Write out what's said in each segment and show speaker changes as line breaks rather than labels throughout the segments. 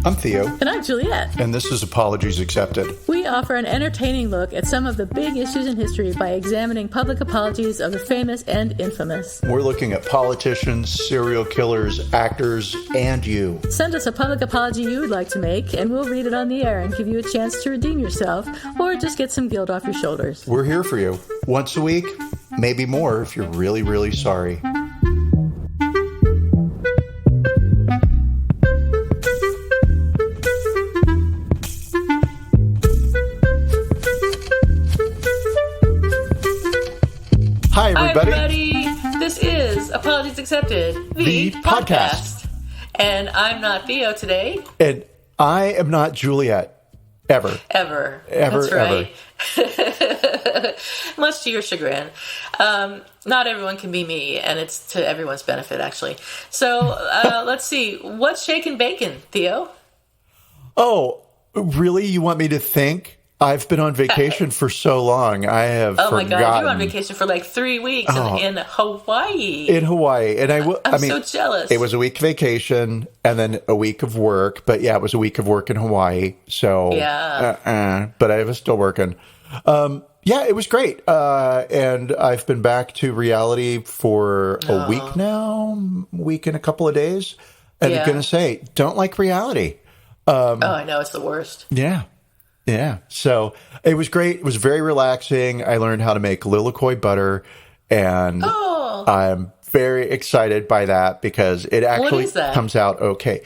I'm Theo.
And I'm Juliet.
And this is Apologies Accepted.
We offer an entertaining look at some of the big issues in history by examining public apologies of the famous and infamous.
We're looking at politicians, serial killers, actors, and you.
Send us a public apology you would like to make, and we'll read it on the air and give you a chance to redeem yourself, or just get some guilt off your shoulders.
We're here for you. Once a week, maybe more if you're really, really sorry. Hi, everybody.
This is Apologies Accepted, the podcast. And I'm not Theo today.
And I am not Juliet. Ever.
That's right. Much to your chagrin. Not everyone can be me, and it's to everyone's benefit, actually. So let's see. What's shaking bacon, Theo?
Oh, really? You want me to think? I've been on vacation for so long. I have forgotten.
My God, you were on vacation for like 3 weeks in Hawaii.
In Hawaii. And
I'm so jealous.
It was a week vacation and then a week of work. But yeah, it was a week of work in Hawaii. So,
yeah.
But I was still working. Yeah, it was great. And I've been back to reality for a week now, week and a couple of days. And I'm going to say, don't like reality.
I know. It's the worst.
Yeah. Yeah. So it was great. It was very relaxing. I learned how to make lilikoi butter, and I'm very excited by that because it actually comes out okay.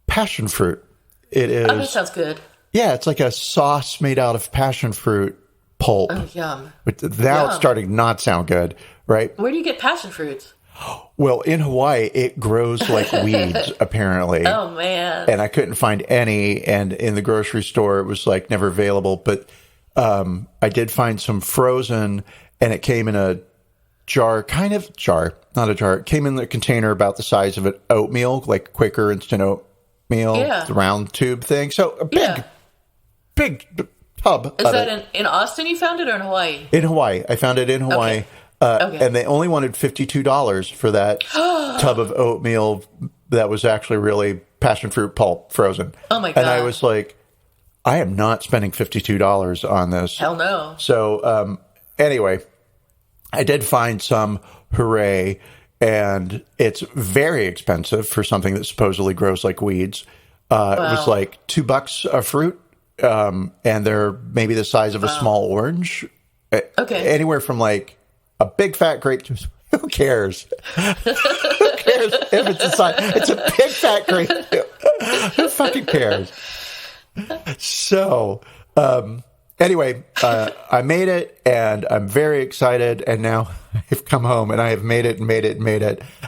Passion fruit. It is.
Oh, that sounds good.
Yeah. It's like a sauce made out of passion fruit pulp.
Oh, yum.
But now it's starting to not sound good, right?
Where do you get passion fruits?
Well, in Hawaii, it grows like weeds, apparently.
Oh, man.
And I couldn't find any. And in the grocery store, it was like never available. But I did find some frozen, and it came in a jar, not a jar. It came in the container about the size of an oatmeal, like Quaker instant oatmeal, the round tube thing. So a big tub.
Is that in Austin you found it, or in Hawaii?
In Hawaii. I found it in Hawaii.
Okay.
And they only wanted $52 for that tub of oatmeal that was actually really passion fruit pulp frozen.
Oh, my God.
And I was like, I am not spending $52 on this.
Hell no.
So anyway, I did find some, hooray, and it's very expensive for something that supposedly grows like weeds. Wow. It was like $2 a fruit, and they're maybe the size of a small orange.
Okay.
Anywhere from like a big fat grape juice. Who cares? Who cares if it's a size? It's a big fat grape juice. Who fucking cares? So, anyway, I made it, and I'm very excited. And now I've come home, and I have made it, and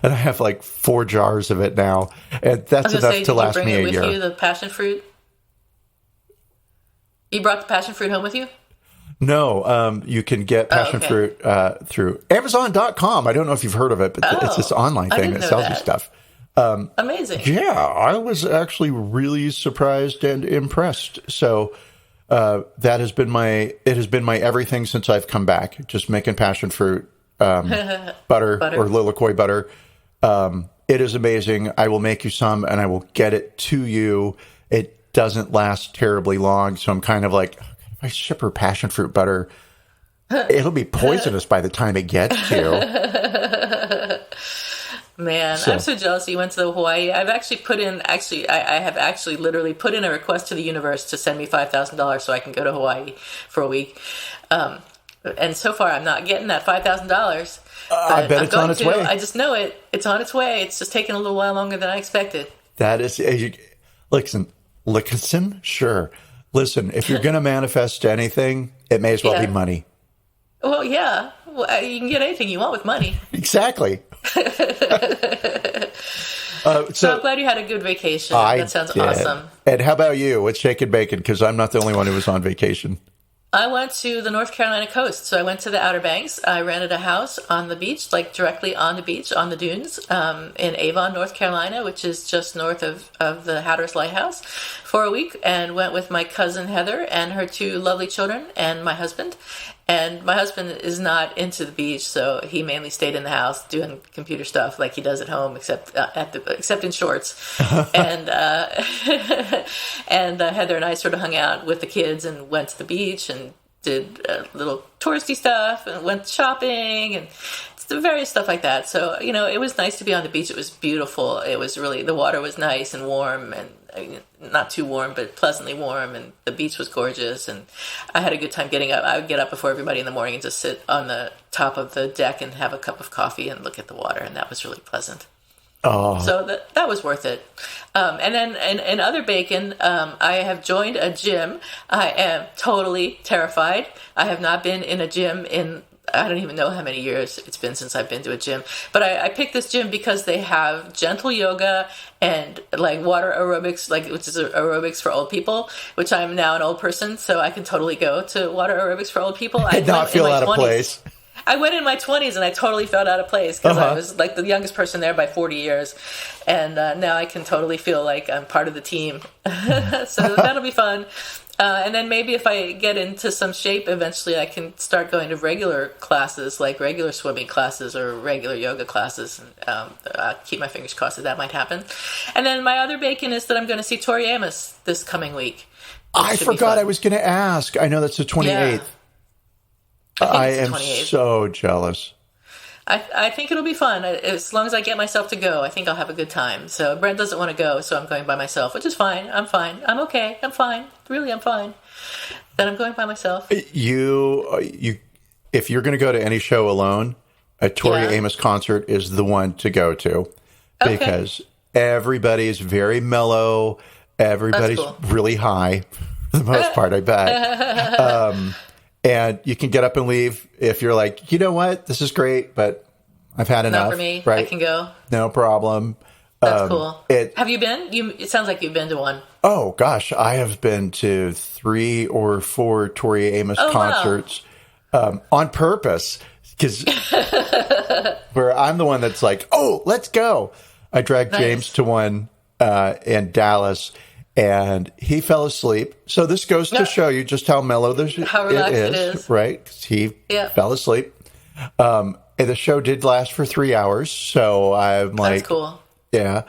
I have like 4 jars of it now, and that's enough to last me a year.
Did you bring it with you, the passion fruit? You brought the passion fruit home with you?
No, you can get passion fruit through Amazon.com. I don't know if you've heard of it, but it's this online thing that sells you stuff.
Amazing.
Yeah, I was actually really surprised and impressed. So that has been my everything since I've come back. Just making passion fruit butter or lilikoi butter. It is amazing. I will make you some, and I will get it to you. It doesn't last terribly long, so I'm kind of like, if I ship her passion fruit butter, it'll be poisonous by the time it gets to you.
Man, I'm so jealous you went to Hawaii. I've actually I have actually literally put in a request to the universe to send me $5,000 so I can go to Hawaii for a week. And so far, I'm not getting that $5,000.
I bet it's on its way.
I just know it. It's on its way. It's just taking a little while longer than I expected.
That is, listen, sure. Listen, if you're going to manifest anything, it may as well be money.
Well, yeah. Well, you can get anything you want with money.
Exactly.
So I'm glad you had a good vacation. That sounds awesome.
And how about you? What's shaking bacon? Because I'm not the only one who was on vacation.
I went to the North Carolina coast. So I went to the Outer Banks. I rented a house on the beach, like directly on the beach, on the dunes, in Avon, North Carolina, which is just north of the Hatteras Lighthouse, for a week, and went with my cousin Heather and her 2 lovely children and my husband. And my husband is not into the beach, so he mainly stayed in the house doing computer stuff like he does at home, except in shorts. And and Heather and I sort of hung out with the kids and went to the beach and did little touristy stuff and went shopping and various stuff like that. So, it was nice to be on the beach. It was beautiful. It was really, the water was nice and warm, and not too warm, but pleasantly warm. And the beach was gorgeous. And I had a good time getting up. I would get up before everybody in the morning and just sit on the top of the deck and have a cup of coffee and look at the water. And that was really pleasant.
Oh.
So that was worth it. And then in other bacon, I have joined a gym. I am totally terrified. I have not been in a gym in, I don't even know how many years it's been since I've been to a gym. But I picked this gym because they have gentle yoga and like water aerobics, which is aerobics for old people, which I'm now an old person, so I can totally go to water aerobics for old people.
I did not feel out of place.
I went in my 20s and I totally felt out of place because I was like the youngest person there by 40 years. And now I can totally feel like I'm part of the team. So that'll be fun. And then maybe if I get into some shape, eventually I can start going to regular classes, like regular swimming classes or regular yoga classes. And I'll keep my fingers crossed that might happen. And then my other bacon is that I'm going to see Tori Amos this coming week.
I forgot I was going to ask. I know that's the 28th.
Yeah.
I am so jealous.
I think it'll be fun. As long as I get myself to go, I think I'll have a good time. So Brent doesn't want to go, so I'm going by myself, which is fine. I'm fine. I'm okay. I'm fine. Really, I'm fine. Then I'm going by myself. If
you're going to go to any show alone, a Tori Amos concert is the one to go to because everybody's very mellow. Everybody's really high for the most part, I bet. And you can get up and leave if you're like, you know what, this is great, but I've had enough.
Not for me.
Right?
I can go.
No problem.
That's cool. Have you been? It sounds like you've been to one.
Oh, gosh. I have been to 3 or 4 Tori Amos concerts on purpose because where I'm the one that's like, oh, let's go. I dragged James to one in Dallas. And he fell asleep. So this goes to show you just how mellow it is. Right? Because he fell asleep. And the show did last for 3 hours. So I'm like,
that's cool.
Yeah.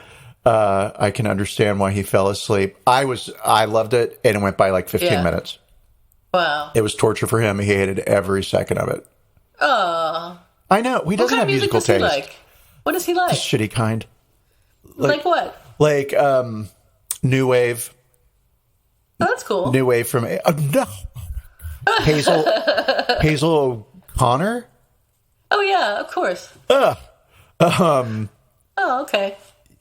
I can understand why he fell asleep. I loved it. And it went by like 15 minutes.
Wow.
It was torture for him. He hated every second of it.
Oh.
I know. He doesn't have musical taste.
Like? What does he like?
The shitty kind.
Like what?
Like, New Wave.
Oh, that's cool.
New Wave from no. Hazel O'Connor.
Oh yeah, of course. Oh, okay.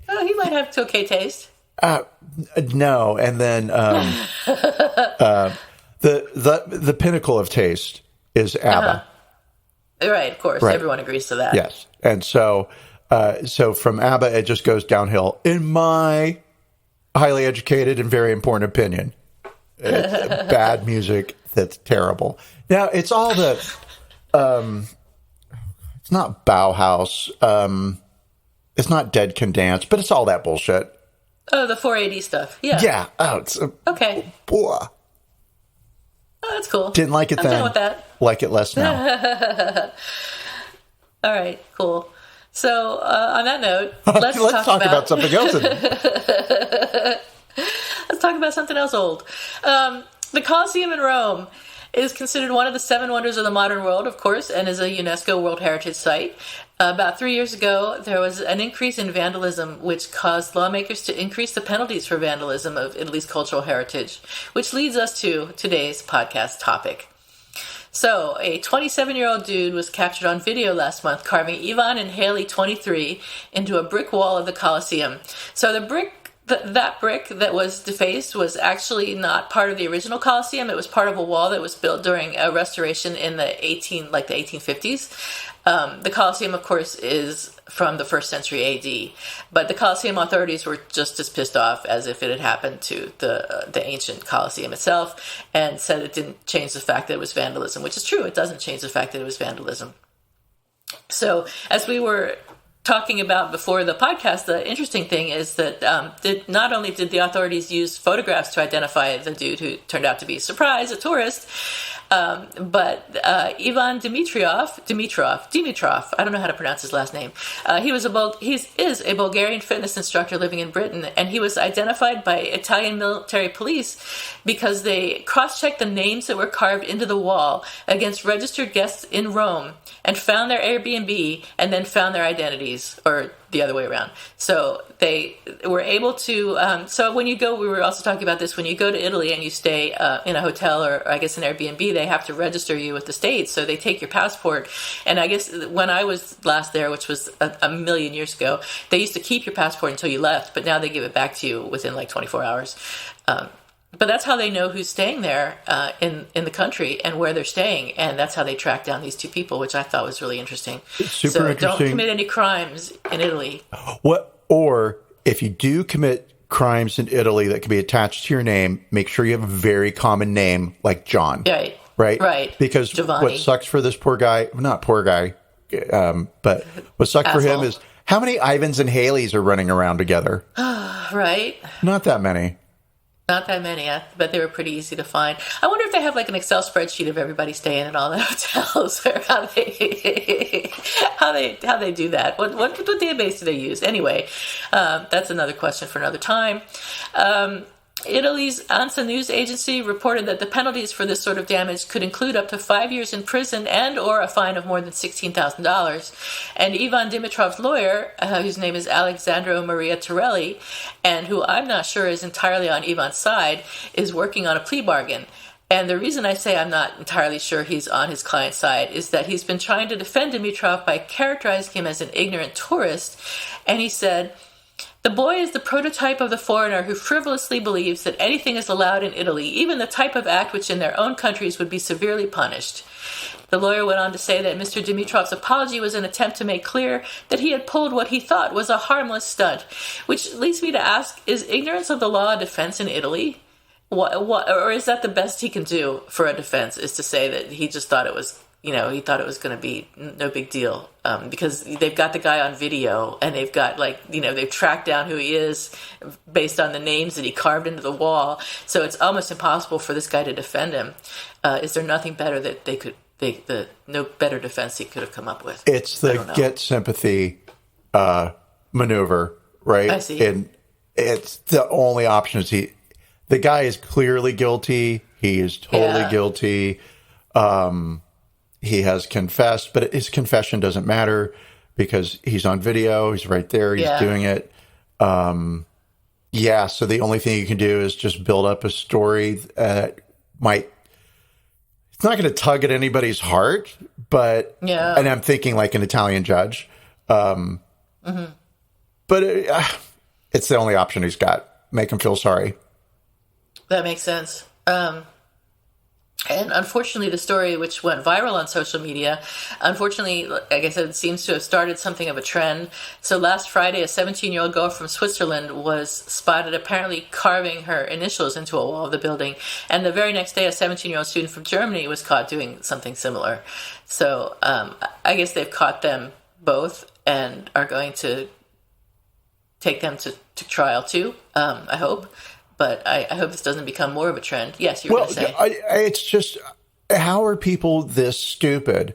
Oh, he might have okay taste.
No, and then the pinnacle of taste is ABBA.
Right, of course. Right. Everyone agrees to that.
Yes, and so from ABBA it just goes downhill in my highly educated and very important opinion. It's bad music that's terrible. Now, it's all the... it's not Bauhaus. It's not Dead Can Dance, but it's all that bullshit.
Oh, the 4AD stuff. Yeah.
Yeah. Oh, it's...
okay.
Oh,
that's cool.
Didn't like it then.
I'm done with that.
Like it less now.
All right, cool. So, on that note, let's talk about something else. Let's talk about something else old. The Colosseum in Rome is considered one of the 7 wonders of the modern world, of course, and is a UNESCO World Heritage Site. About 3 years ago, there was an increase in vandalism, which caused lawmakers to increase the penalties for vandalism of Italy's cultural heritage, which leads us to today's podcast topic. So, a 27-year-old dude was captured on video last month carving Ivan and Haley 23 into a brick wall of the Colosseum. So the brick, that brick that was defaced was actually not part of the original Colosseum. It was part of a wall that was built during a restoration in the 1850s. The Colosseum, of course, is from the 1st century AD, but the Colosseum authorities were just as pissed off as if it had happened to the ancient Colosseum itself, and said it didn't change the fact that it was vandalism, which is true. It doesn't change the fact that it was vandalism. So, as we were talking about before the podcast, the interesting thing is that not only did the authorities use photographs to identify the dude who turned out to be, surprise, a tourist, But Ivan Dimitrov, I don't know how to pronounce his last name. He is a Bulgarian fitness instructor living in Britain, and he was identified by Italian military police because they cross-checked the names that were carved into the wall against registered guests in Rome and found their Airbnb and then found their identities, or the other way around. So they were able to, so when you go, we were also talking about this, when you go to Italy and you stay in a hotel or I guess an Airbnb, they have to register you with the state. So they take your passport. And I guess when I was last there, which was a million years ago, they used to keep your passport until you left, but now they give it back to you within like 24 hours. But that's how they know who's staying there in the country and where they're staying, and that's how they track down these two people, which I thought was really interesting.
Super interesting.
Don't commit any crimes in Italy.
Or if you do commit crimes in Italy that can be attached to your name, make sure you have a very common name like John. Right. Because Giovanni. What sucks for this poor guy, not poor guy, but what sucks for him is how many Ivans and Haleys are running around together?
Right.
Not that many.
Not that many, but they were pretty easy to find. I wonder if they have like an Excel spreadsheet of everybody staying in all the hotels, or how they do that. What database do they use? Anyway, that's another question for another time. Italy's ANSA news agency reported that the penalties for this sort of damage could include up to 5 years in prison and or a fine of more than $16,000. And Ivan Dimitrov's lawyer, whose name is Alexandro Maria Torelli, and who I'm not sure is entirely on Ivan's side, is working on a plea bargain. And the reason I say I'm not entirely sure he's on his client's side is that he's been trying to defend Dimitrov by characterizing him as an ignorant tourist. And he said, "The boy is the prototype of the foreigner who frivolously believes that anything is allowed in Italy, even the type of act which in their own countries would be severely punished." The lawyer went on to say that Mr. Dimitrov's apology was an attempt to make clear that he had pulled what he thought was a harmless stunt, which leads me to ask, is ignorance of the law a defense in Italy? Or is that the best he can do for a defense, is to say that he just thought it was, he thought it was going to be no big deal, because they've got the guy on video and they've got they've tracked down who he is based on the names that he carved into the wall. So it's almost impossible for this guy to defend him. Is there nothing better that no better defense he could have come up with?
It's the get sympathy maneuver, right?
I see.
And it's the only option. The guy is clearly guilty. He is totally guilty. He has confessed, but his confession doesn't matter because he's on video. He's right there. He's doing it. So the only thing you can do is just build up a story that it's not going to tug at anybody's heart, but, and I'm thinking like an Italian judge. But it's the only option he's got. Make him feel sorry.
That makes sense. And unfortunately, the story, which went viral on social media, unfortunately, like I said, it seems to have started something of a trend. So last Friday, a 17-year-old girl from Switzerland was spotted apparently carving her initials into a wall of the building. And the very next day, a 17-year-old student from Germany was caught doing something similar. So I guess they've caught them both and are going to take them to trial too, I hope. But I hope this doesn't become more of a trend. Yes, you're going to say.
It's just, how are people this stupid?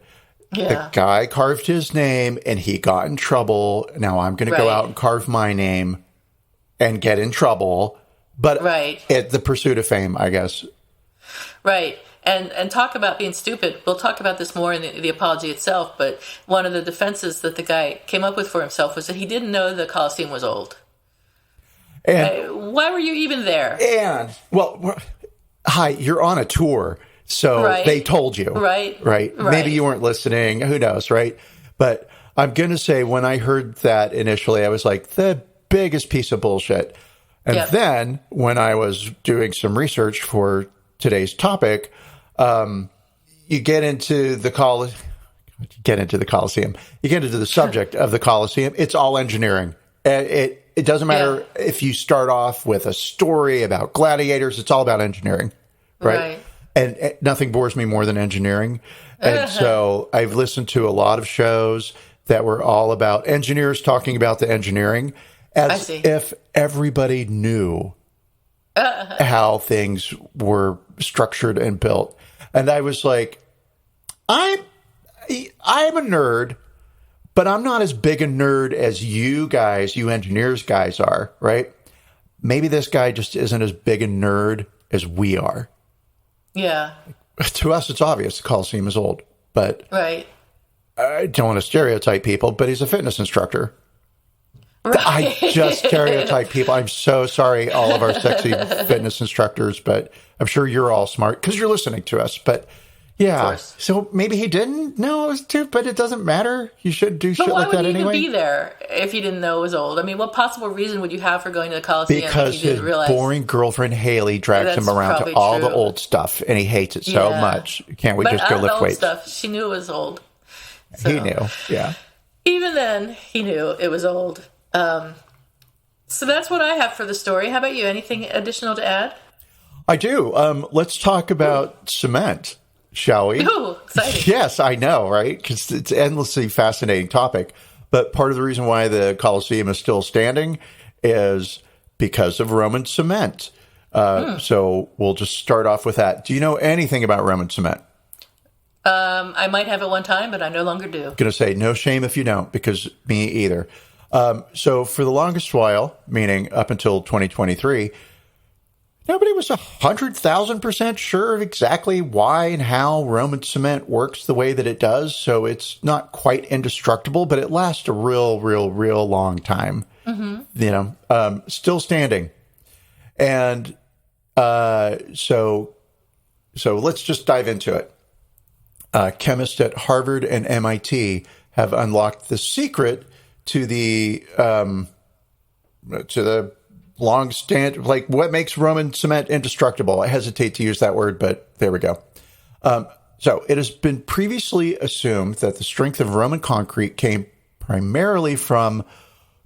Yeah. The guy carved his name and he got in trouble. Now I'm going to go out and carve my name and get in trouble. But at the pursuit of fame, I guess. Right.
And talk about being stupid. We'll talk about this more in the apology itself. But one of the defenses that the guy came up with for himself was that he didn't know the Colosseum was old. And why were you even there?
And, hi, you're on a tour, so they told you. Right. Maybe you weren't listening. Who knows, right? But I'm going to say when I heard that initially, I was like, the biggest piece of bullshit. And then when I was doing some research for today's topic, you get into the Colosseum. You get into the subject of the Colosseum. It's all engineering. It doesn't matter if you start off with a story about gladiators. It's all about engineering, right? And nothing bores me more than engineering. And so I've listened to a lot of shows that were all about engineers talking about the engineering as if everybody knew how things were structured and built. And I was like, I'm a nerd, but I'm not as big a nerd as you guys, you engineers guys are, right? Maybe this guy just isn't as big a nerd as we are.
Yeah.
To us, it's obvious the Colosseum is old, but
right.
I don't want to stereotype people, but he's a fitness instructor.
Right.
I just stereotype people. I'm so sorry, all of our sexy fitness instructors, but I'm sure you're all smart because you're listening to us. But yeah, so maybe he didn't know it was too, but it doesn't matter. You should do shit like that anyway.
Why would you even be there if you didn't know it was old? I mean, what possible reason would you have for going to the Colosseum
because
if you didn't realize?
Boring girlfriend Haley drags him around to all the old stuff, and he hates it so much. Can't we just go lift weights?
Stuff, she knew it was old. So,
he knew, yeah.
Even then, he knew it was old. So that's what I have for the story. How about you? Anything additional to add?
I do. Let's talk about cement, shall we?
Ooh, exciting.
Yes, I know, right? Because it's an endlessly fascinating topic. But part of the reason why the Colosseum is still standing is because of Roman cement. So we'll just start off with that. Do you know anything about Roman cement?
I might have at one time, but I no longer do.
Going to say no shame if you don't, because me either. So for the longest while, meaning up until 2023, nobody was 100,000% sure of exactly why and how Roman cement works the way that it does. So it's not quite indestructible, but it lasts a real long time. Mm-hmm. You know, still standing. And so let's just dive into it. Chemists at Harvard and MIT have unlocked the secret to the long stand, like what makes Roman cement indestructible. I hesitate to use that word, but there we go. So it has been previously assumed that the strength of Roman concrete came primarily from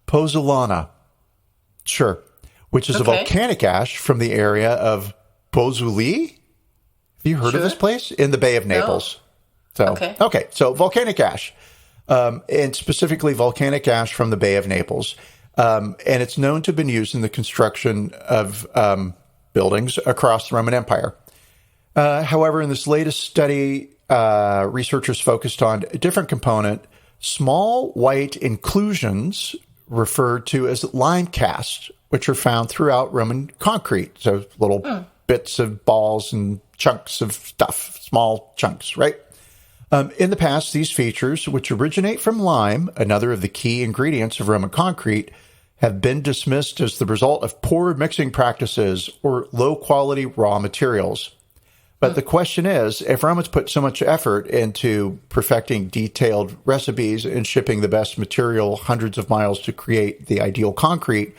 pozzolana, which is a volcanic ash from the area of Pozzuoli. Have you heard of this place? In the Bay of Naples.
No.
So volcanic ash. And specifically volcanic ash from the Bay of Naples. And it's known to have been used in the construction of buildings across the Roman Empire. However, in this latest study, researchers focused on a different component, small white inclusions referred to as lime casts, which are found throughout Roman concrete. So little bits of balls and chunks of stuff, small chunks, right? In the past, these features, which originate from lime, another of the key ingredients of Roman concrete, have been dismissed as the result of poor mixing practices or low-quality raw materials. But the question is, if Romans put so much effort into perfecting detailed recipes and shipping the best material hundreds of miles to create the ideal concrete,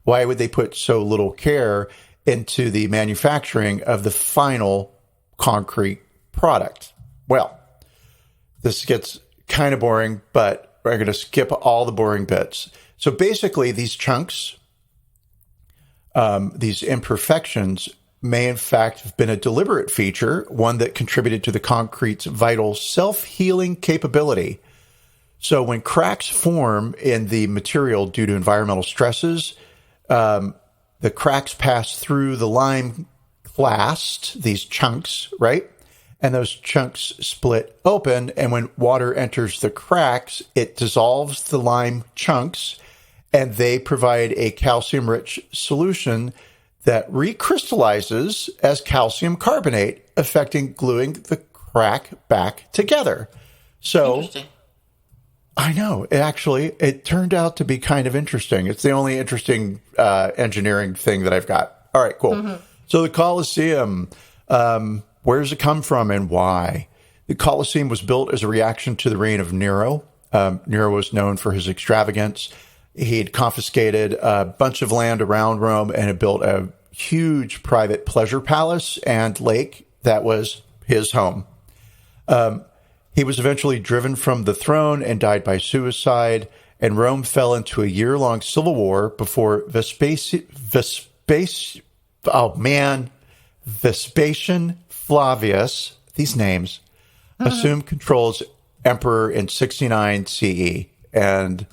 why would they put so little care into the manufacturing of the final concrete product? Well, this gets kind of boring, but we're going to skip all the boring bits. So basically, these chunks, these imperfections, may in fact have been a deliberate feature, one that contributed to the concrete's vital self-healing capability. So when cracks form in the material due to environmental stresses, the cracks pass through the lime clast, these chunks, right? And those chunks split open, and when water enters the cracks, it dissolves the lime chunks, and they provide a calcium-rich solution that recrystallizes as calcium carbonate, affecting gluing the crack back together. So,
interesting.
I know, it turned out to be kind of interesting. It's the only interesting engineering thing that I've got. All right, cool. Mm-hmm. So the Colosseum, where does it come from and why? The Colosseum was built as a reaction to the reign of Nero. Nero was known for his extravagance. He had confiscated a bunch of land around Rome and had built a huge private pleasure palace and lake that was his home. He was eventually driven from the throne and died by suicide, and Rome fell into a year-long civil war before Vespasian Flavius, these names, assumed control as emperor in 69 CE. And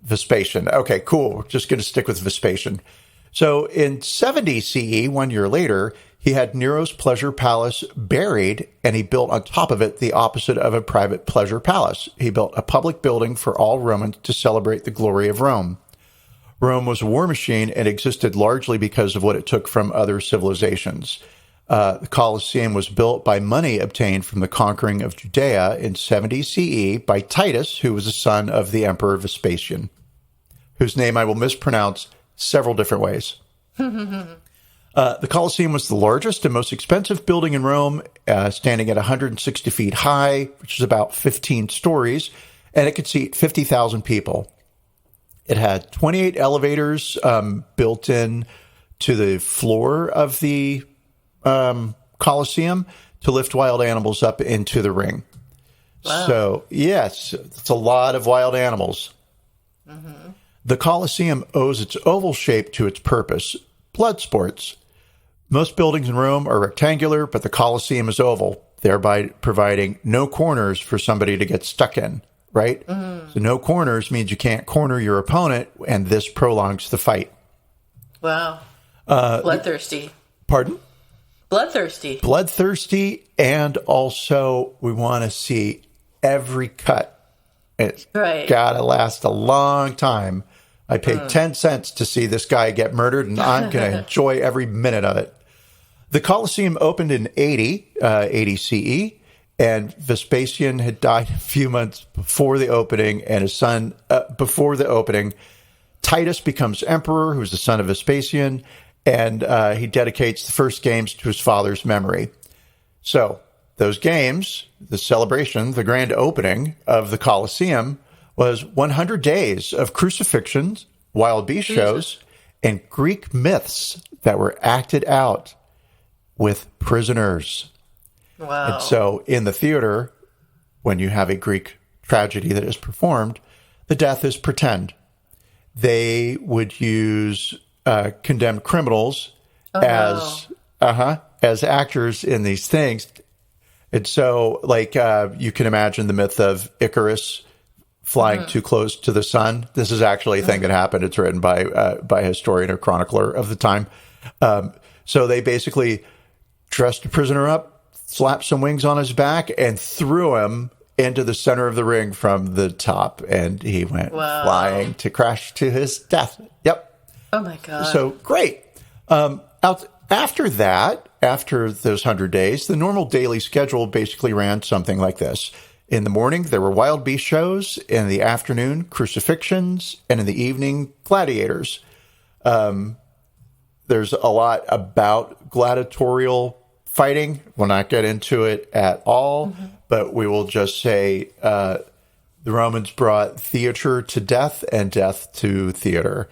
Vespasian. Okay, cool. We're just going to stick with Vespasian. So in 70 CE, 1 year later, He had Nero's pleasure palace buried, and he built on top of it the opposite of a private pleasure palace. He built a public building for all Romans to celebrate the glory of Rome. Rome was a war machine and existed largely because of what it took from other civilizations. The Colosseum was built by money obtained from the conquering of Judea in 70 CE by Titus, who was a son of the Emperor Vespasian, whose name I will mispronounce several different ways. The Colosseum was the largest and most expensive building in Rome, standing at 160 feet high, which is about 15 stories, and it could seat 50,000 people. It had 28 elevators built in to the floor of the Colosseum to lift wild animals up into the ring. Wow. So, yes, it's a lot of wild animals. Mm-hmm. The Colosseum owes its oval shape to its purpose, blood sports. Most buildings in Rome are rectangular, but the Colosseum is oval, thereby providing no corners for somebody to get stuck in, right? Mm-hmm. So no corners means you can't corner your opponent, and this prolongs the fight.
Wow. Bloodthirsty.
Pardon?
Bloodthirsty.
Bloodthirsty, and also we want to see every cut. It's got to last a long time. I paid 10 cents to see this guy get murdered, and I'm going to enjoy every minute of it. The Colosseum opened in 80 CE, and Vespasian had died a few months before the opening, and his son, before the opening, Titus becomes emperor, who's the son of Vespasian, and he dedicates the first games to his father's memory. So those games, the celebration, the grand opening of the Colosseum was 100 days of crucifixions, wild beast shows, and Greek myths that were acted out with prisoners. Wow. And so in the theater, when you have a Greek tragedy that is performed, the death is pretend. They would use condemned criminals as actors in these things. And so, like, you can imagine the myth of Icarus flying too close to the sun. This is actually a thing that happened. It's written by a historian or chronicler of the time. So they basically dressed a prisoner up, slapped some wings on his back, and threw him into the center of the ring from the top. And he went flying to crash to his death. Yep.
Oh, my God.
So, great. After that, after those 100 days, the normal daily schedule basically ran something like this. In the morning, there were wild beast shows. In the afternoon, crucifixions. And in the evening, gladiators. There's a lot about gladiatorial fighting. We'll not get into it at all, but we will just say the Romans brought theater to death and death to theater.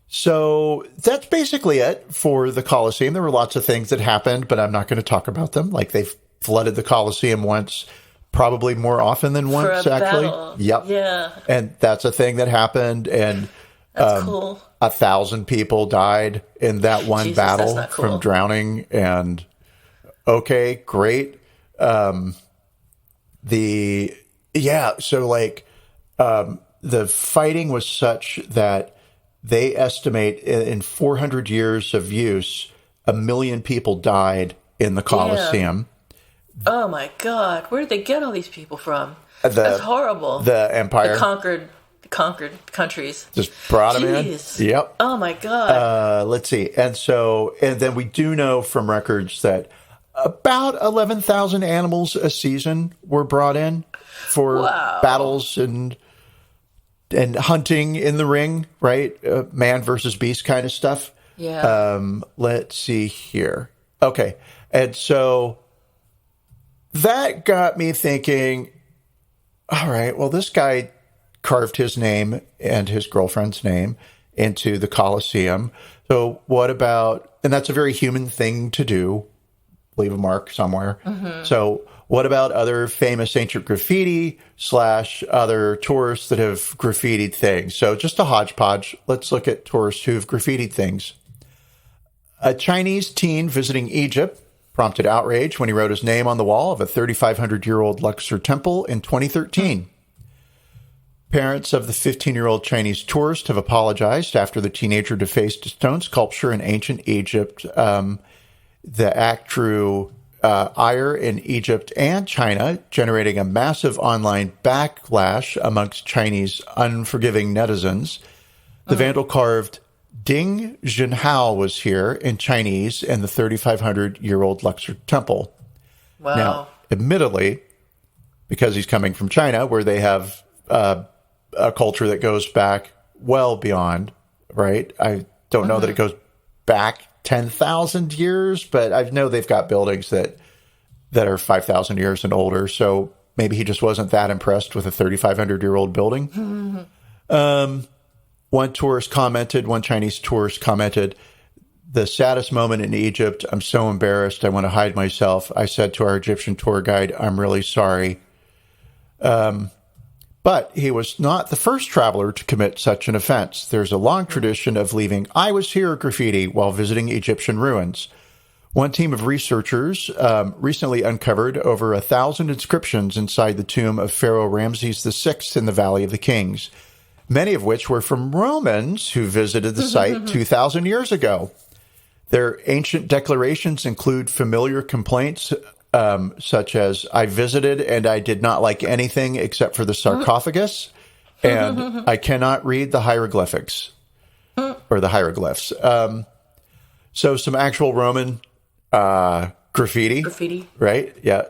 So that's basically it for the Colosseum. There were lots of things that happened, but I'm not going to talk about them. Like, they flooded the Colosseum once, probably more often than once, actually.
Battle.
Yep.
Yeah.
And that's a thing that happened. And
that's cool.
1,000 people died in that one battle from drowning. And okay, great. The fighting was such that they estimate in 400 years of use, 1 million people died in the Colosseum.
Yeah. Oh my God. Where did they get all these people from? That's horrible.
The empire.
The conquered countries.
Just brought them in. Yep.
Oh my God.
Let's see. And then we do know from records that about 11,000 animals a season were brought in for battles and hunting in the ring, right? Man versus beast kind of stuff.
Yeah.
Let's see here. Okay. And so that got me thinking, all right, well, this guy carved his name and his girlfriend's name into the Colosseum. So what about, and that's a very human thing to do, leave a mark somewhere. Mm-hmm. So what about other famous ancient graffiti / other tourists that have graffitied things? So just a hodgepodge. Let's look at tourists who have graffitied things. A Chinese teen visiting Egypt prompted outrage when he wrote his name on the wall of a 3,500-year-old Luxor temple in 2013. Parents of the 15-year-old Chinese tourist have apologized after the teenager defaced a stone sculpture in ancient Egypt. The act drew ire in Egypt and China, generating a massive online backlash amongst Chinese unforgiving netizens. The vandal carved Ding Junhao was here in Chinese in the 3,500-year-old Luxor Temple.
Wow.
Now, admittedly, because he's coming from China, where they have a culture that goes back well beyond, right? I don't know that it goes back 10,000 years, but I know they've got buildings that are 5,000 years and older. So maybe he just wasn't that impressed with a 3,500-year-old building. One Chinese tourist commented, "The saddest moment in Egypt. I'm so embarrassed. I want to hide myself. I said to our Egyptian tour guide, I'm really sorry." But he was not the first traveler to commit such an offense. There's a long tradition of leaving "I was here" graffiti while visiting Egyptian ruins. One team of researchers recently uncovered over 1,000 inscriptions inside the tomb of Pharaoh Ramses VI in the Valley of the Kings, many of which were from Romans who visited the site 2,000 years ago. Their ancient declarations include familiar complaints such as, "I visited and I did not like anything except for the sarcophagus, and I cannot read the hieroglyphics," or the hieroglyphs. So some actual Roman graffiti.
Graffiti.
Right? Yeah.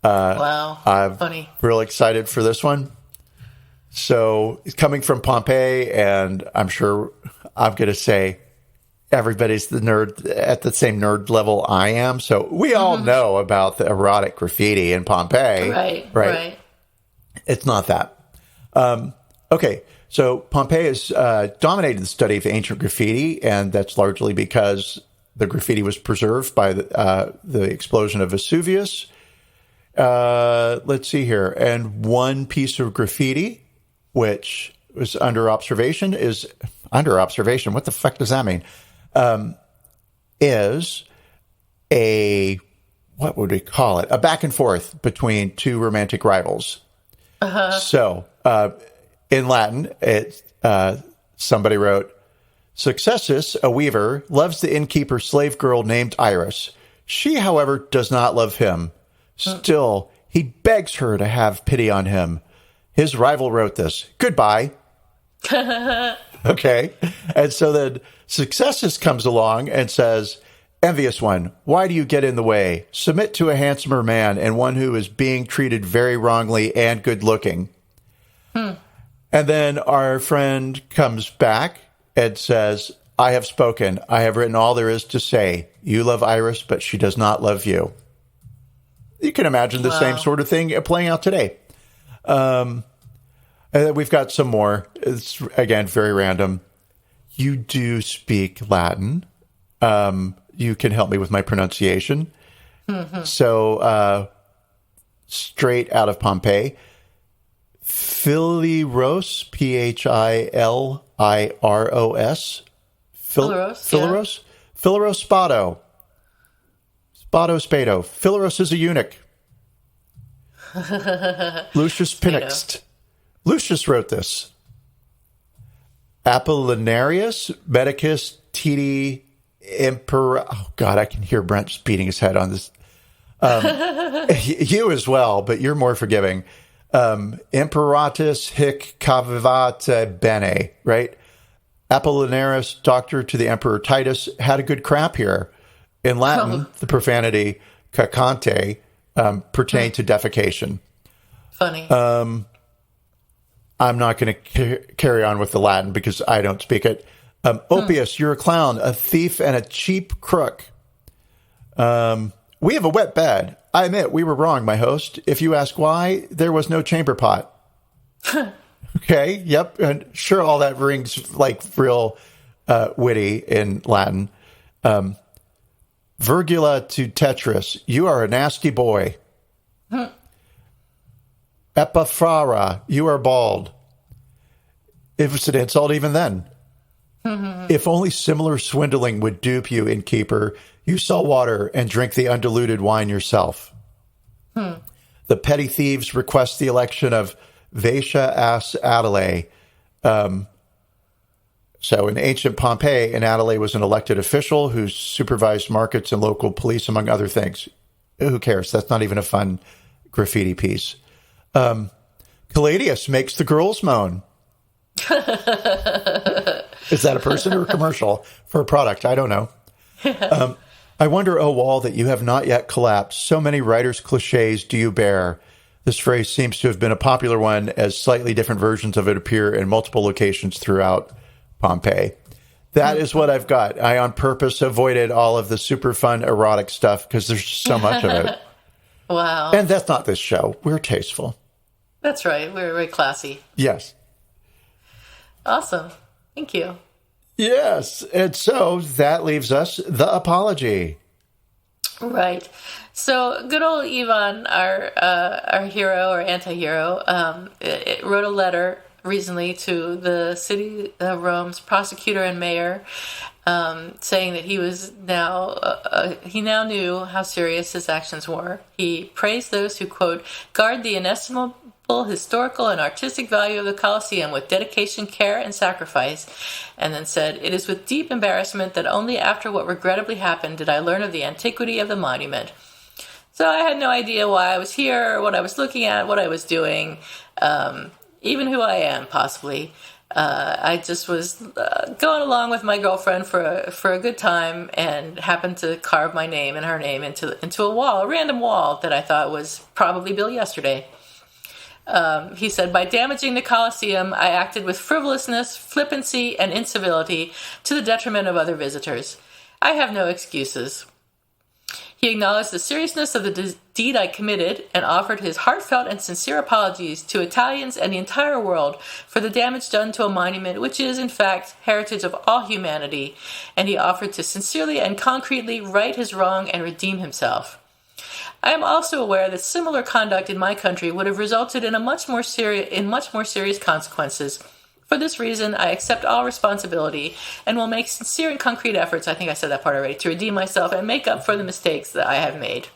Wow.
I'm
funny.
real excited for this one. So it's coming from Pompeii, and I'm sure I'm going to say everybody's the nerd at the same nerd level I am. So we all know about the erotic graffiti in Pompeii. Right. It's not that. Okay. So Pompeii has dominated the study of ancient graffiti, and that's largely because the graffiti was preserved by the explosion of Vesuvius. Let's see here. And one piece of graffiti, which was under observation. What the fuck does that mean? Is what would we call it? A back and forth between two romantic rivals. So, in Latin, somebody wrote, "Successus, a weaver, loves the innkeeper's slave girl named Iris. She, however, does not love him. Still, he begs her to have pity on him. His rival wrote this. Goodbye." Okay. And so then Successus comes along and says, "Envious one, why do you get in the way? Submit to a handsomer man and one who is being treated very wrongly and good looking." And then our friend comes back and says, "I have spoken. I have written all there is to say. You love Iris, but she does not love you." You can imagine the same sort of thing playing out today. We've got some more. It's, again, very random. "You do speak Latin. You can help me with my pronunciation." So, straight out of Pompeii, Philiros, Philiros. Phileros? Phileros Spado. Spado. Phileros is a eunuch. Lucius Pinixt. Lucius wrote this. Apollinarius Medicus Titi Emperor. Oh, God, I can hear Brent just beating his head on this. You as well, but you're more forgiving. Imperatus hic cavivat bene, right? Apollinaris, doctor to the Emperor Titus, had a good crap here. In Latin, the profanity cacante pertained to defecation.
Funny.
I'm not going to carry on with the Latin because I don't speak it. Opius, you're a clown, a thief, and a cheap crook. We have a wet bed. I admit we were wrong, my host. If you ask why, there was no chamber pot. Okay, yep. And sure, all that rings like real witty in Latin. Virgula to Tetris, you are a nasty boy. Epiphara, you are bald. It was an insult even then. If only similar swindling would dupe you, innkeeper. You sell water and drink the undiluted wine yourself. The petty thieves request the election of Vatia as Adelae. So in ancient Pompeii, an Adelae was an elected official who supervised markets and local police, among other things. Who cares? That's not even a fun graffiti piece. Caladius makes the girls moan. Is that a person or a commercial for a product? I don't know. I wonder, O wall, that you have not yet collapsed. So many writers' cliches do you bear? This phrase seems to have been a popular one, as slightly different versions of it appear in multiple locations throughout Pompeii. That is what I've got. I on purpose avoided all of the super fun erotic stuff because there's so much of it.
Wow.
And that's not this show. We're tasteful.
That's right. We're very classy.
Yes.
Awesome. Thank you.
Yes. And so that leaves us the apology.
Right. So good old Ivan, our hero or anti-hero, wrote a letter recently to the city of Rome's prosecutor and mayor, saying that he now knew how serious his actions were. He praised those who, quote, guard the inestimable historical and artistic value of the Colosseum with dedication, care, and sacrifice, and then said, it is with deep embarrassment that only after what regrettably happened did I learn of the antiquity of the monument. So I had no idea why I was here, what I was looking at, what I was doing, even who I am, possibly. I just was going along with my girlfriend for a good time and happened to carve my name and her name into a wall, a random wall that I thought was probably built yesterday. He said, by damaging the Colosseum, I acted with frivolousness, flippancy, and incivility to the detriment of other visitors. I have no excuses. He acknowledged the seriousness of the deed I committed and offered his heartfelt and sincere apologies to Italians and the entire world for the damage done to a monument which is, in fact, heritage of all humanity, and he offered to sincerely and concretely right his wrong and redeem himself. I am also aware that similar conduct in my country would have resulted in much more serious consequences. For this reason, I accept all responsibility and will make sincere and concrete efforts, I think I said that part already, to redeem myself and make up for the mistakes that I have made.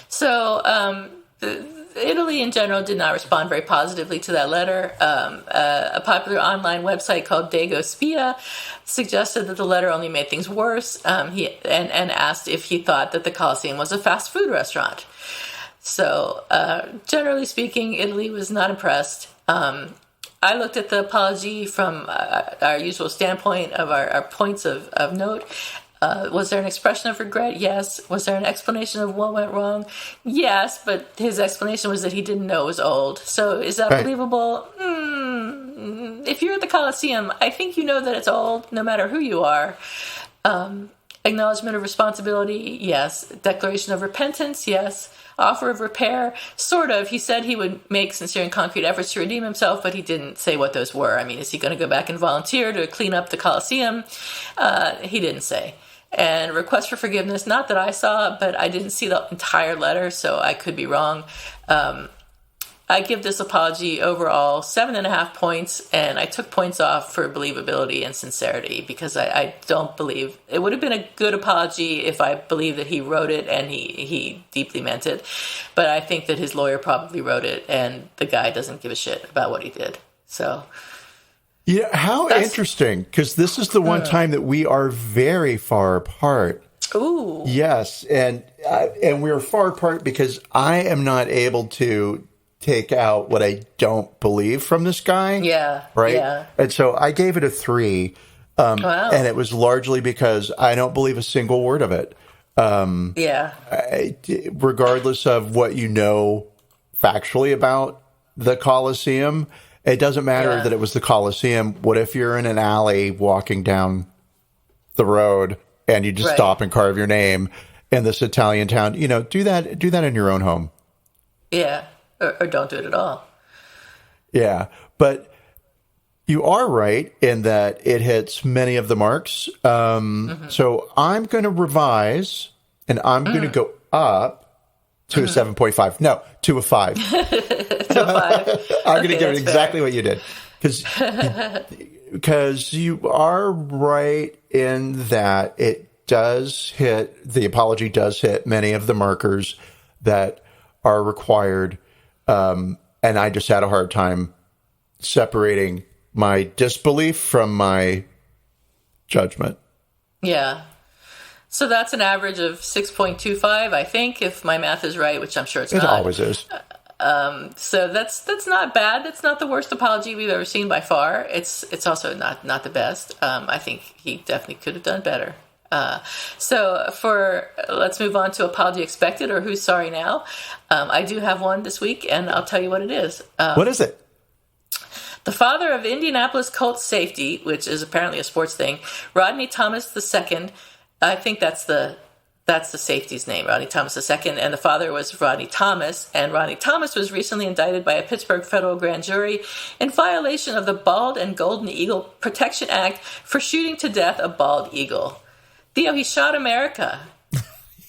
So, Italy in general did not respond very positively to that letter. A popular online website called Dago Spia suggested that the letter only made things worse, and asked if he thought that the Colosseum was a fast food restaurant. So, generally speaking, Italy was not impressed. I looked at the apology from our usual standpoint of our points of note. Was there an expression of regret? Yes. Was there an explanation of what went wrong? Yes, but his explanation was that he didn't know it was old. So is that believable? If you're at the Colosseum, I think you know that it's old, no matter who you are. Acknowledgement of responsibility? Yes. Declaration of repentance? Yes. Offer of repair? Sort of. He said he would make sincere and concrete efforts to redeem himself, but he didn't say what those were. I mean, is he going to go back and volunteer to clean up the Colosseum? He didn't say. And request for forgiveness, not that I saw, but I didn't see the entire letter, so I could be wrong. I give this apology overall 7.5 points, and I took points off for believability and sincerity because I don't believe it would have been a good apology if I believed that he wrote it and he deeply meant it. But I think that his lawyer probably wrote it, and the guy doesn't give a shit about what he did. So.
Yeah, how interesting, because this is the one time that we are very far apart.
Ooh.
Yes, and we are far apart because I am not able to take out what I don't believe from this guy.
Yeah.
Right?
Yeah.
And so I gave it a 3.
Wow.
And it was largely because I don't believe a single word of it. Regardless of what you know factually about the Colosseum, it doesn't matter that it was the Colosseum. What if you're in an alley walking down the road and you just stop and carve your name in this Italian town? You know, do that in your own home.
Yeah. Or don't do it at all.
Yeah. But you are right in that it hits many of the marks. So I'm going to revise and I'm going to go up to a 7.5. No, to a 5.
To a 5.
I'm going to give it exactly what you did. Because you are right in that the apology does hit many of the markers that are required And I just had a hard time separating my disbelief from my judgment.
Yeah. So that's an average of 6.25, I think, if my math is right, which I'm sure it's not.
It always is.
So that's not bad. That's not the worst apology we've ever seen by far. It's also not the best. I think he definitely could have done better. Let's move on to apology expected, or who's sorry now. I do have one this week, and I'll tell you what it is.
What is it?
The father of Indianapolis Colts safety, which is apparently a sports thing, Rodney Thomas II. I think that's the safety's name, Rodney Thomas II, and the father was Rodney Thomas, and Rodney Thomas was recently indicted by a Pittsburgh federal grand jury in violation of the Bald and Golden Eagle Protection Act for shooting to death a bald eagle. Theo, he shot America.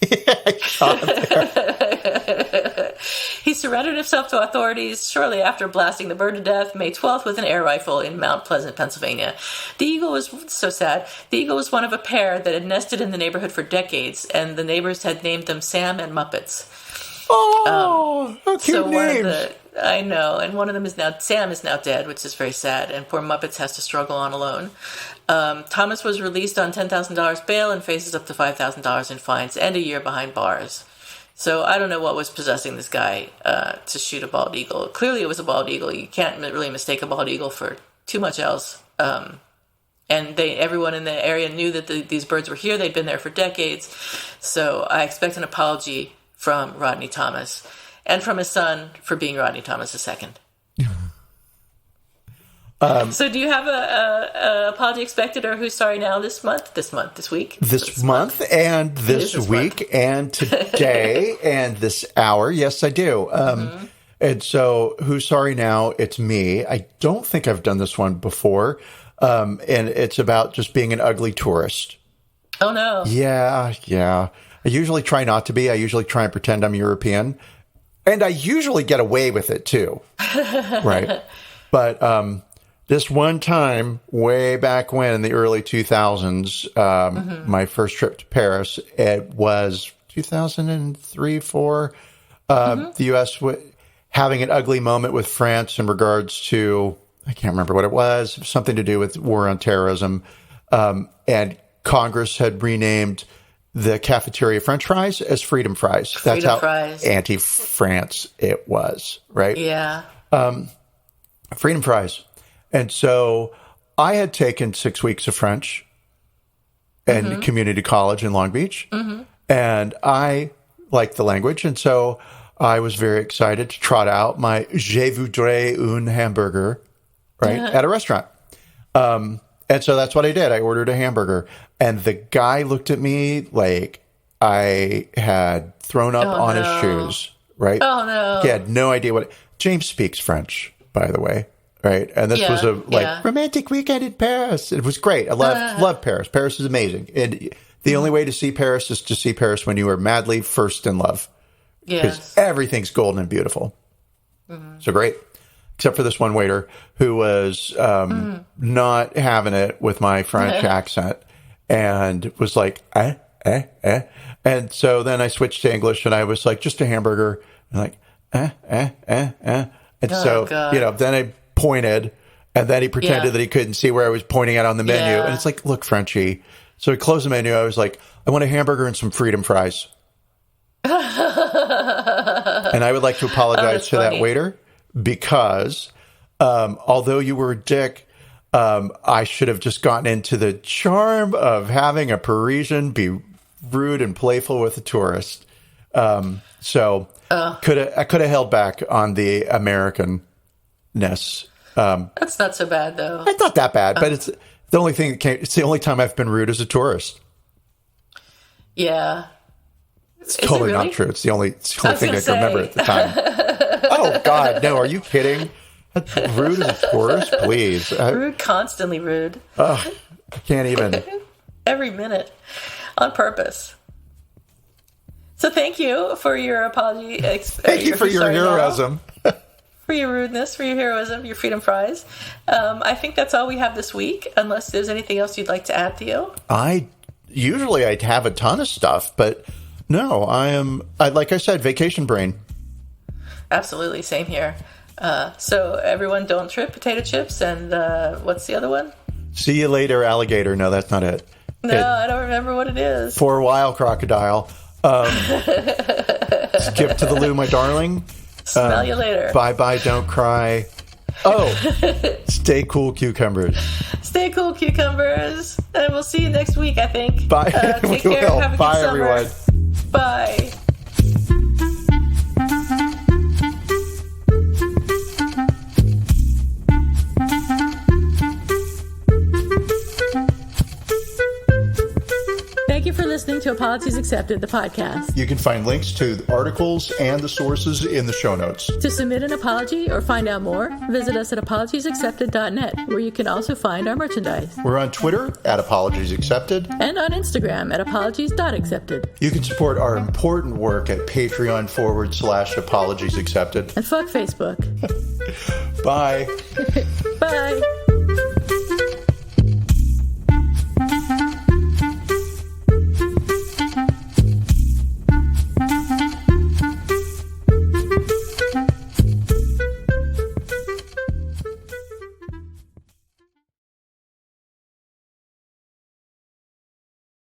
Yeah, shot America.
He surrendered himself to authorities shortly after blasting the bird to death May 12th with an air rifle in Mount Pleasant, Pennsylvania. The eagle was so sad. The eagle was one of a pair that had nested in the neighborhood for decades, and the neighbors had named them Sam and Muppets.
Oh, how cute names.
I know, and one of them Sam is now dead, which is very sad, and poor Muppets has to struggle on alone. Thomas was released on $10,000 bail and faces up to $5,000 in fines and a year behind bars. So I don't know what was possessing this guy to shoot a bald eagle. Clearly it was a bald eagle. You can't really mistake a bald eagle for too much else. And everyone in the area knew that these birds were here. They'd been there for decades. So I expect an apology from Rodney Thomas and from his son for being Rodney Thomas II. So do you have a apology expected, or who's sorry now this week? This month and this week and today and this hour? Yes, I do. And so who's sorry now? It's me. I don't think I've done this one before. And it's about just being an ugly tourist. Oh, no.
Yeah. I usually try not to be. I usually try and pretend I'm European. And I usually get away with it, too. Right. But this one time, way back when, in the early 2000s, my first trip to Paris, it was 2003, 4. The U.S. having an ugly moment with France in regards to, I can't remember what it was, something to do with war on terrorism. And Congress had renamed the cafeteria French fries as Freedom Fries. That's how anti-France it was, right?
Yeah.
Freedom Fries. And so I had taken 6 weeks of French in community college in Long Beach. And I liked the language. And so I was very excited to trot out my Je voudrais un hamburger, right, at a restaurant. And so that's what I did. I ordered a hamburger. And the guy looked at me like I had thrown up on his shoes, right?
Oh, no.
He had no idea what... James speaks French, by the way. Right. And this was a romantic weekend in Paris. It was great. I love Paris. Paris is amazing. And the only way to see Paris is to see Paris when you are madly first in love. Because everything's golden and beautiful. So great. Except for this one waiter who was not having it with my French accent and was like, And so then I switched to English and I was like, just a hamburger. And like, And so, then I pointed, and then he pretended that he couldn't see where I was pointing at on the menu. And it's like, look, Frenchie. So he closed the menu. I was like, I want a hamburger and some Freedom Fries. And I would like to apologize to that waiter because although you were a dick, I should have just gotten into the charm of having a Parisian be rude and playful with a tourist. So I could have held back on the Americanness.
That's not so bad, though.
It's not that bad, but it's the only thing it's the only time I've been rude as a tourist.
Yeah.
It's totally not true. It's the only thing I can remember at the time. Oh, God, no. Are you kidding? That's rude as a tourist? Please.
Rude, constantly rude.
I can't even.
Every minute. On purpose. So thank you for your apology.
Thank you for your heroism.
For your rudeness, for your heroism, your Freedom Fries. I think that's all we have this week, unless there's anything else you'd like to add, Theo.
Usually I'd have a ton of stuff, but no, like I said, vacation brain.
Absolutely, same here. So everyone, don't trip potato chips. And what's the other one?
See you later, alligator. No, that's not it.
No, I don't remember what it is.
For a while, crocodile. Skip to the loo, my darling.
Smell you later.
Bye-bye, don't cry. Oh, stay cool, cucumbers.
Stay cool, cucumbers. And we'll see you next week, I think.
Bye.
Take care. Have a
Bye,
good summer.
everyone.
Bye. Thank you for listening to Apologies Accepted, the podcast.
You can find links to the articles and the sources in the show notes.
To submit an apology or find out more, visit us at apologiesaccepted.net, where you can also find our merchandise.
We're on Twitter at Apologies Accepted.
And on Instagram at apologies.accepted.
You can support our important work at Patreon.com/Apologies Accepted.
And fuck Facebook.
Bye.
Bye.